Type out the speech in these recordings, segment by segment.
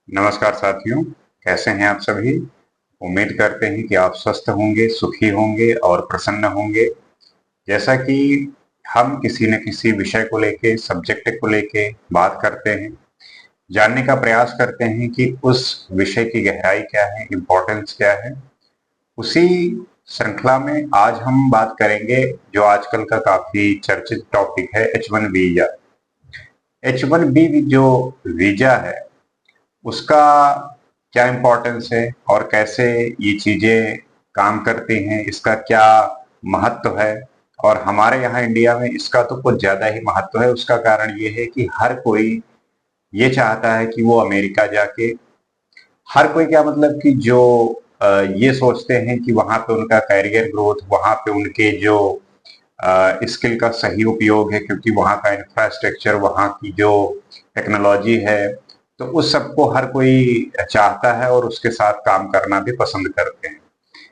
नमस्कार साथियों, कैसे हैं आप सभी। उम्मीद करते हैं कि आप स्वस्थ होंगे, सुखी होंगे और प्रसन्न होंगे। जैसा कि हम किसी न किसी विषय को लेके, सब्जेक्ट को लेके बात करते हैं, जानने का प्रयास करते हैं कि उस विषय की गहराई क्या है, इम्पोर्टेंस क्या है। उसी श्रृंखला में आज हम बात करेंगे जो आजकल का काफी चर्चित टॉपिक है, H1 वीजा। H1B जो वीजा है उसका क्या इम्पोर्टेंस है और कैसे ये चीजें काम करती हैं, इसका क्या महत्व है। और हमारे यहाँ इंडिया में इसका तो कुछ ज्यादा ही महत्व है। उसका कारण ये है कि हर कोई ये चाहता है कि वो अमेरिका जाके, हर कोई क्या मतलब कि जो ये सोचते हैं कि वहां पे उनका कैरियर ग्रोथ, वहां पे उनके जो स्किल का सही उपयोग है, क्योंकि वहाँ का इंफ्रास्ट्रक्चर, वहाँ की जो टेक्नोलॉजी है, तो उस सबको हर कोई चाहता है और उसके साथ काम करना भी पसंद करते हैं।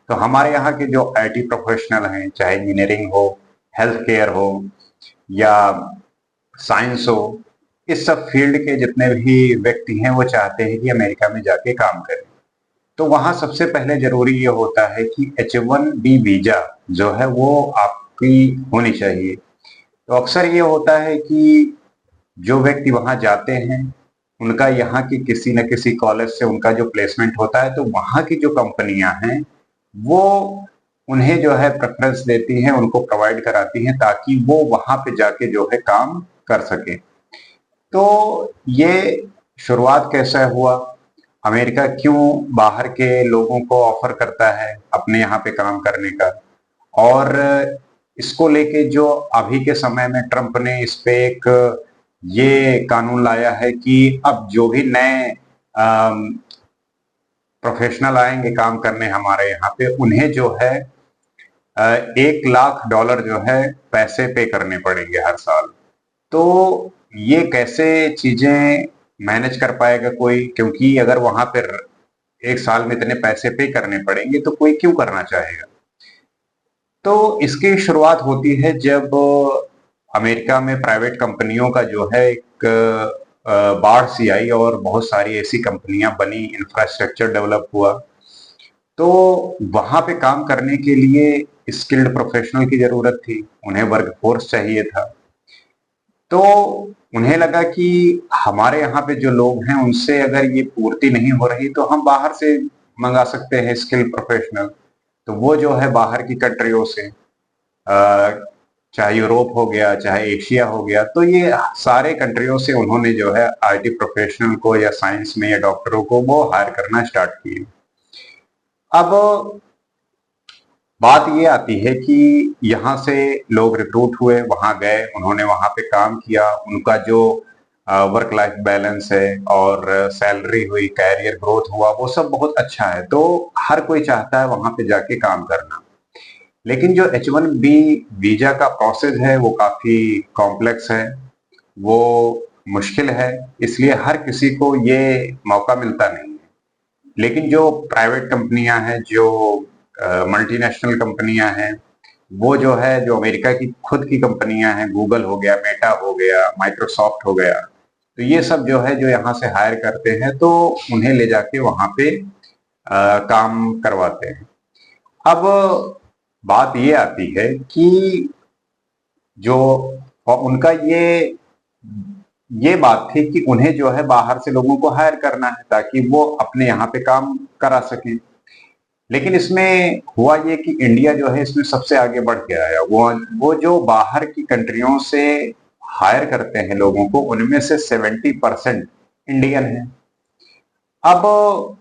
तो हमारे यहाँ के जो आईटी प्रोफेशनल हैं, चाहे इंजीनियरिंग हो, हेल्थ केयर हो या साइंस हो, इस सब फील्ड के जितने भी व्यक्ति हैं वो चाहते हैं कि अमेरिका में जाके काम करें। तो वहां सबसे पहले जरूरी ये होता है कि H1B वीजा जो है वो आपकी होनी चाहिए। तो अक्सर ये होता है कि जो व्यक्ति वहां जाते हैं उनका यहाँ की किसी न किसी कॉलेज से उनका जो प्लेसमेंट होता है, तो वहां की जो कंपनियां हैं वो उन्हें जो है प्रेफरेंस देती हैं, उनको प्रोवाइड कराती हैं ताकि वो वहां पे जाके जो है काम कर सके। तो ये शुरुआत कैसे हुआ, अमेरिका क्यों बाहर के लोगों को ऑफर करता है अपने यहाँ पे काम करने का, और इसको लेके जो अभी के समय में ट्रंप ने इस पे एक ये कानून लाया है कि अब जो भी नए प्रोफेशनल आएंगे काम करने हमारे यहाँ पे, उन्हें जो है $1 लाख जो है पैसे पे करने पड़ेंगे हर साल। तो ये कैसे चीजें मैनेज कर पाएगा कोई, क्योंकि अगर वहां पर एक साल में इतने पैसे पे करने पड़ेंगे तो कोई क्यों करना चाहेगा। तो इसकी शुरुआत होती है जब अमेरिका में प्राइवेट कंपनियों का जो है एक बाढ़ सी आई और बहुत सारी ऐसी कंपनियां बनी, इंफ्रास्ट्रक्चर डेवलप हुआ। तो वहां पे काम करने के लिए स्किल्ड प्रोफेशनल की जरूरत थी, उन्हें वर्क फोर्स चाहिए था। तो उन्हें लगा कि हमारे यहाँ पे जो लोग हैं उनसे अगर ये पूर्ति नहीं हो रही तो हम बाहर से मंगा सकते हैं स्किल प्रोफेशनल। तो वो जो है बाहर की कंट्रियों से, चाहे यूरोप हो गया, चाहे एशिया हो गया, तो ये सारे कंट्रियों से उन्होंने जो है आईटी प्रोफेशनल को या साइंस में या डॉक्टरों को वो हायर करना स्टार्ट किए। अब बात ये आती है कि यहाँ से लोग रिक्रूट हुए, वहां गए, उन्होंने वहां पे काम किया, उनका जो वर्क लाइफ बैलेंस है और सैलरी हुई, कैरियर ग्रोथ हुआ, वो सब बहुत अच्छा है। तो हर कोई चाहता है वहां पे जाके काम करना। लेकिन जो H1B वीजा का प्रोसेस है वो काफी कॉम्प्लेक्स है, वो मुश्किल है, इसलिए हर किसी को ये मौका मिलता नहीं है। लेकिन जो प्राइवेट कंपनियां हैं, जो मल्टीनेशनल कंपनियां हैं, वो जो है, जो अमेरिका की खुद की कंपनियां हैं, गूगल हो गया, मेटा हो गया, माइक्रोसॉफ्ट हो गया, तो ये सब जो है जो यहाँ से हायर करते हैं तो उन्हें ले जाके वहां पे काम करवाते हैं। अब बात ये आती है कि जो और उनका ये बात थी कि उन्हें जो है बाहर से लोगों को हायर करना है ताकि वो अपने यहाँ पे काम करा सकें। लेकिन इसमें हुआ ये कि इंडिया जो है इसमें सबसे आगे बढ़ के आया। वो जो बाहर की कंट्रियों से हायर करते हैं लोगों को, उनमें से 70% इंडियन है। अब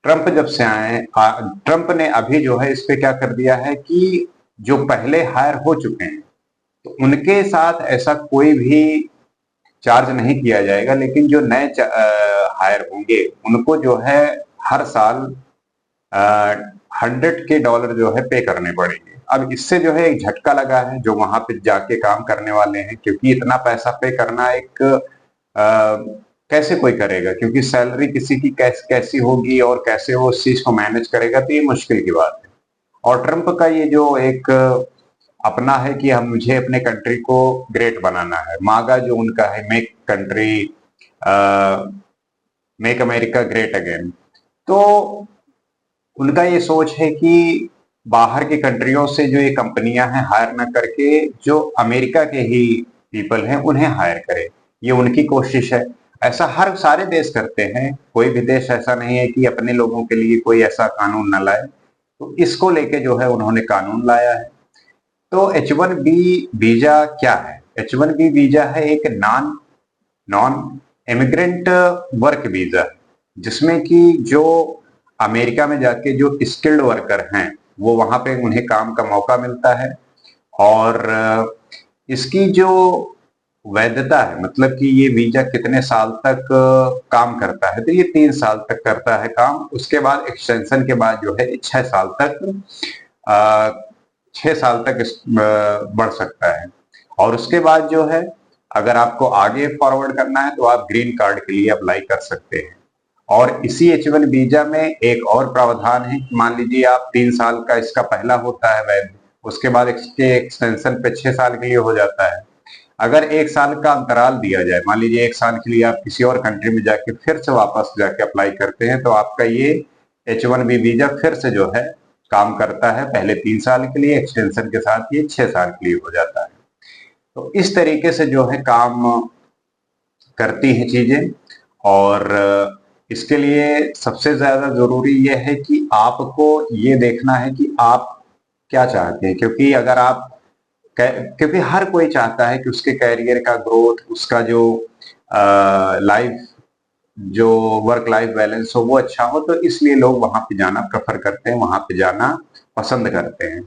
ट्रंप जब से आए, ट्रंप ने अभी जो है इस पे क्या कर दिया है कि जो पहले हायर हो चुके हैं तो उनके साथ ऐसा कोई भी चार्ज नहीं किया जाएगा, लेकिन जो नए हायर होंगे उनको जो है हर साल 100 के डॉलर जो है पे करने पड़ेंगे। अब इससे जो है एक झटका लगा है जो वहां पे जाके काम करने वाले हैं, क्योंकि इतना पैसा पे करना एक कैसे कोई करेगा, क्योंकि सैलरी किसी की कैसी होगी और कैसे वो उस चीज को मैनेज करेगा, तो ये मुश्किल की बात है। और ट्रंप का ये जो एक अपना है कि हम मुझे अपने कंट्री को ग्रेट बनाना है, मागा जो उनका है, make country make America great again. तो उनका ये सोच है कि बाहर की कंट्रियों से जो ये कंपनियां हैं हायर ना करके जो अमेरिका के ही पीपल हैं उन्हें हायर करें। ये उनकी कोशिश है। ऐसा हर सारे देश करते हैं, कोई भी देश ऐसा नहीं है कि अपने लोगों के लिए कोई ऐसा कानून न लाए। तो इसको लेके जो है उन्होंने कानून लाया है। तो एच वन बी वीजा क्या है? एच वन बी वीजा है एक non non immigrant work visa, जिसमें कि जो अमेरिका में जाके जो स्किल्ड वर्कर हैं वो वहां पे उन्हें काम का मौका मिलता है। और इसकी जो वैधता है, मतलब कि ये वीजा कितने साल तक काम करता है, तो ये 3 साल तक करता है काम। उसके बाद एक्सटेंशन के बाद जो है 6 साल तक 6 साल तक बढ़ सकता है। और उसके बाद जो है अगर आपको आगे फॉरवर्ड करना है तो आप ग्रीन कार्ड के लिए अप्लाई कर सकते हैं। और इसी एच वन वीजा में एक और प्रावधान है कि मान लीजिए आप 3 साल का इसका पहला होता है वैध, उसके बाद इसके एक्सटेंशन पे 6 साल के लिए हो जाता है। अगर 1 साल का अंतराल दिया जाए, मान लीजिए 1 साल के लिए आप किसी और कंट्री में जाके फिर से वापस जाके अप्लाई करते हैं, तो आपका ये एच वन बी वीजा फिर से जो है काम करता है। पहले 3 साल के लिए, एक्सटेंशन के साथ ये 6 साल के लिए हो जाता है। तो इस तरीके से जो है काम करती हैं चीजें। और इसके लिए सबसे ज्यादा जरूरी ये है कि आपको ये देखना है कि आप क्या चाहते हैं। क्योंकि अगर आप क्योंकि हर कोई चाहता है कि उसके कैरियर का ग्रोथ, उसका जो लाइफ, जो वर्क लाइफ बैलेंस हो वो अच्छा हो, तो इसलिए लोग वहां पे जाना प्रेफर करते हैं, वहां पे जाना पसंद करते हैं।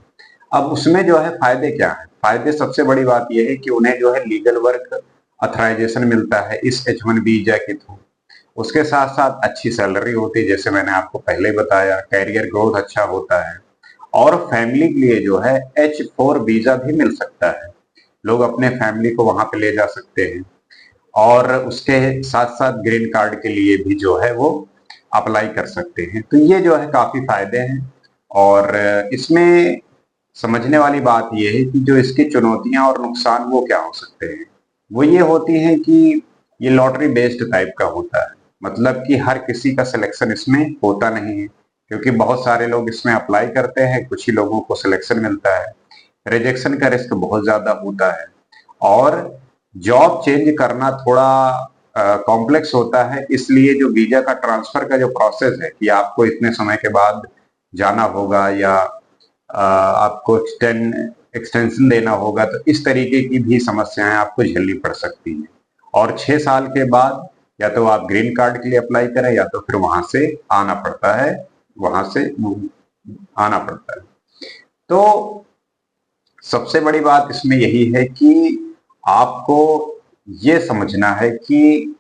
अब उसमें जो है फायदे क्या है? फायदे, सबसे बड़ी बात यह है कि उन्हें जो है लीगल वर्क अथराइजेशन मिलता है इस एच वन वीजा के थ्रू। उसके साथ साथ अच्छी सैलरी होती है, जैसे मैंने आपको पहले ही बताया, कैरियर ग्रोथ अच्छा होता है। और फैमिली के लिए जो है एच फोर वीजा भी मिल सकता है, लोग अपने फैमिली को वहां पे ले जा सकते हैं। और उसके साथ साथ ग्रीन कार्ड के लिए भी जो है वो अप्लाई कर सकते हैं। तो ये जो है काफी फायदे हैं। और इसमें समझने वाली बात यह है कि जो इसकी चुनौतियां और नुकसान वो क्या हो सकते हैं। वो ये होती हैं कि ये लॉटरी बेस्ड टाइप का होता है, मतलब कि हर किसी का सिलेक्शन इसमें होता नहीं है। क्योंकि बहुत सारे लोग इसमें अप्लाई करते हैं, कुछ ही लोगों को सिलेक्शन मिलता है। रिजेक्शन का रिस्क बहुत ज्यादा होता है। और जॉब चेंज करना थोड़ा कॉम्प्लेक्स होता है। इसलिए जो वीजा का ट्रांसफर का जो प्रोसेस है कि आपको इतने समय के बाद जाना होगा या आपको एक्सटेंशन देना होगा, तो इस तरीके की भी समस्याएं आपको झेलनी पड़ सकती हैं। और 6 साल के बाद या तो आप ग्रीन कार्ड के लिए अप्लाई करें या तो फिर वहां से आना पड़ता है, वहां से आना पड़ता है। तो सबसे बड़ी बात इसमें यही है कि आपको ये समझना है कि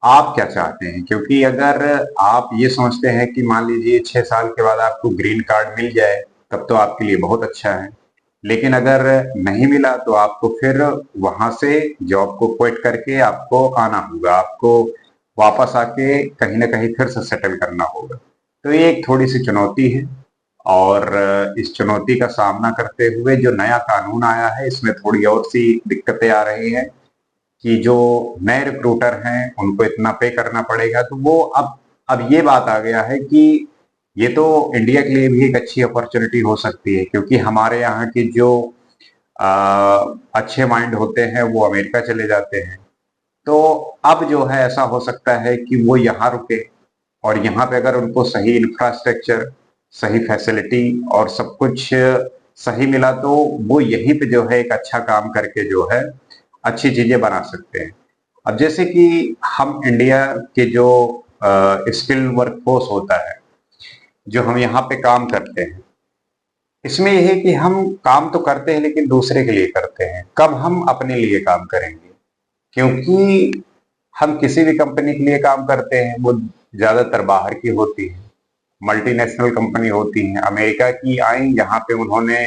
आप क्या चाहते हैं। क्योंकि अगर आप ये सोचते हैं कि मान लीजिए 6 साल के बाद आपको ग्रीन कार्ड मिल जाए, तब तो आपके लिए बहुत अच्छा है। लेकिन अगर नहीं मिला तो आपको फिर वहां से जॉब को क्विट करके आपको आना होगा, आपको वापस आके कहीं ना कहीं फिर से सेटल करना होगा। तो ये एक थोड़ी सी चुनौती है। और इस चुनौती का सामना करते हुए जो नया कानून आया है, इसमें थोड़ी और सी दिक्कतें आ रही हैं कि जो नए रिक्रूटर हैं उनको इतना पे करना पड़ेगा। तो वो अब ये बात आ गया है कि ये तो इंडिया के लिए भी एक अच्छी अपॉर्चुनिटी हो सकती है, क्योंकि हमारे यहाँ के जो अच्छे माइंड होते हैं वो अमेरिका चले जाते हैं। तो अब जो है ऐसा हो सकता है कि वो यहाँ रुके, और यहाँ पे अगर उनको सही इंफ्रास्ट्रक्चर, सही फैसिलिटी और सब कुछ सही मिला, तो वो यहीं पे जो है एक अच्छा काम करके जो है अच्छी चीजें बना सकते हैं। अब जैसे कि हम इंडिया के जो स्किल वर्कफोर्स होता है, जो हम यहाँ पे काम करते हैं, इसमें यह है कि हम काम तो करते हैं लेकिन दूसरे के लिए करते हैं। कब हम अपने लिए काम करेंगे? क्योंकि हम किसी भी कंपनी के लिए काम करते हैं वो ज्यादातर बाहर की होती है, मल्टीनेशनल कंपनी होती हैं। अमेरिका की आई, यहाँ पे उन्होंने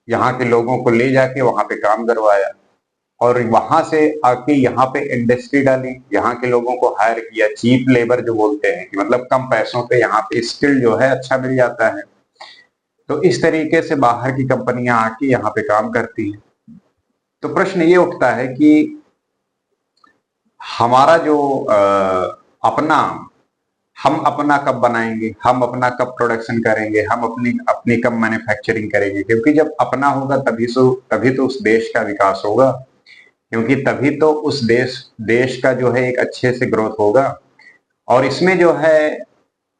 यहाँ के लोगों को ले जाके वहां पे काम करवाया, और वहां से आके यहाँ पे इंडस्ट्री डाली, यहाँ के लोगों को हायर किया, चीप लेबर जो बोलते हैं कि मतलब कम पैसों पे यहाँ पे स्किल जो है अच्छा मिल जाता है। तो इस तरीके से बाहर की कंपनियां आके यहाँ पे काम करती हैं। तो प्रश्न ये उठता है कि हमारा जो अपना हम अपना कब बनाएंगे, हम अपना कब प्रोडक्शन करेंगे, हम अपनी अपनी कब मैन्युफैक्चरिंग करेंगे, क्योंकि जब अपना होगा तभी तो उस देश का विकास होगा, क्योंकि तभी तो उस देश देश का जो है एक अच्छे से ग्रोथ होगा। और इसमें जो है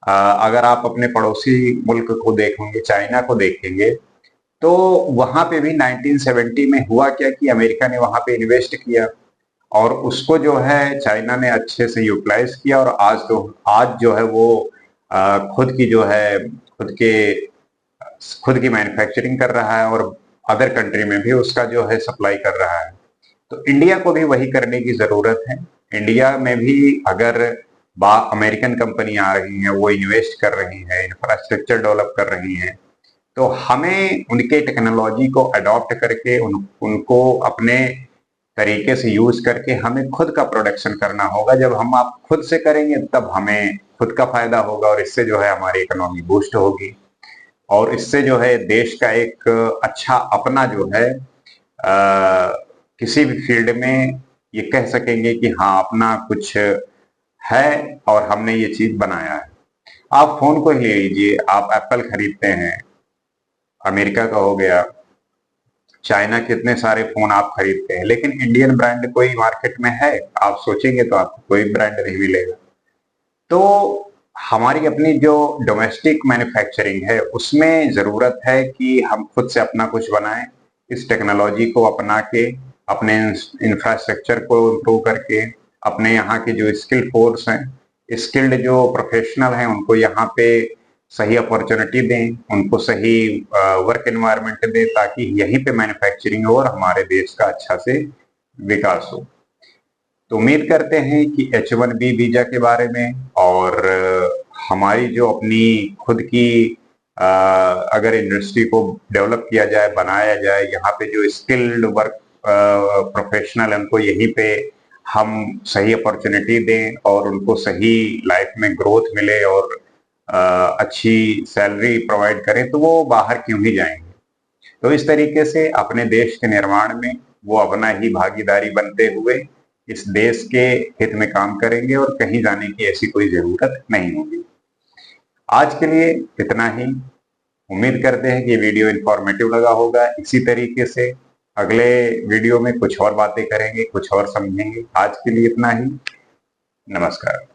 अगर आप अपने पड़ोसी मुल्क को देखेंगे, चाइना को देखेंगे, तो वहां पे भी 1970 में हुआ क्या कि अमेरिका ने वहां पे इन्वेस्ट किया और उसको जो है चाइना ने अच्छे से यूटिलाइज किया, और आज जो है वो खुद की जो है खुद की मैन्युफैक्चरिंग कर रहा है और अदर कंट्री में भी उसका जो है सप्लाई कर रहा है। तो इंडिया को भी वही करने की जरूरत है। इंडिया में भी अगर अमेरिकन कंपनी आ रही हैं, वो इन्वेस्ट कर रही हैं, इंफ्रास्ट्रक्चर डेवलप कर रही हैं, तो हमें उनके टेक्नोलॉजी को अडॉप्ट करके उनको अपने तरीके से यूज करके हमें खुद का प्रोडक्शन करना होगा। जब हम आप खुद से करेंगे तब हमें खुद का फायदा होगा और इससे जो है हमारी इकोनॉमी बूस्ट होगी और इससे जो है देश का एक अच्छा अपना जो है किसी भी फील्ड में ये कह सकेंगे कि हाँ अपना कुछ है और हमने ये चीज बनाया है। आप फोन को ही ले लीजिए, आप एप्पल खरीदते हैं, अमेरिका का हो गया, चाइना के इतने सारे फोन आप खरीदते हैं, लेकिन इंडियन ब्रांड कोई मार्केट में है? आप सोचेंगे तो आपको कोई ब्रांड नहीं मिलेगा। तो हमारी अपनी जो डोमेस्टिक मैन्युफैक्चरिंग है उसमें जरूरत है कि हम खुद से अपना कुछ बनाएं, इस टेक्नोलॉजी को अपना के, अपने इंफ्रास्ट्रक्चर को इम्प्रूव करके, अपने यहाँ के जो स्किल्ड फोर्स हैं, स्किल्ड जो प्रोफेशनल हैं, उनको यहाँ पे सही अपॉर्चुनिटी दें, उनको सही वर्क एनवायरनमेंट दें, ताकि यहीं पे मैन्युफैक्चरिंग हो और हमारे देश का अच्छा से विकास हो। तो उम्मीद करते हैं कि H1B वीजा के बारे में और हमारी जो अपनी खुद की अगर इंडस्ट्री को डेवलप किया जाए, बनाया जाए, यहाँ पे जो स्किल्ड वर्क प्रोफेशनल है उनको यहीं पे हम सही अपॉर्चुनिटी दें और उनको सही लाइफ में ग्रोथ मिले और अच्छी सैलरी प्रोवाइड करें, तो वो बाहर क्यों ही जाएंगे। तो इस तरीके से अपने देश के निर्माण में वो अपना ही भागीदारी बनते हुए इस देश के हित में काम करेंगे और कहीं जाने की ऐसी कोई जरूरत नहीं होगी। आज के लिए इतना ही। उम्मीद करते हैं कि ये वीडियो इंफॉर्मेटिव लगा होगा। इसी तरीके से अगले वीडियो में कुछ और बातें करेंगे, कुछ और समझेंगे। आज के लिए इतना ही। नमस्कार।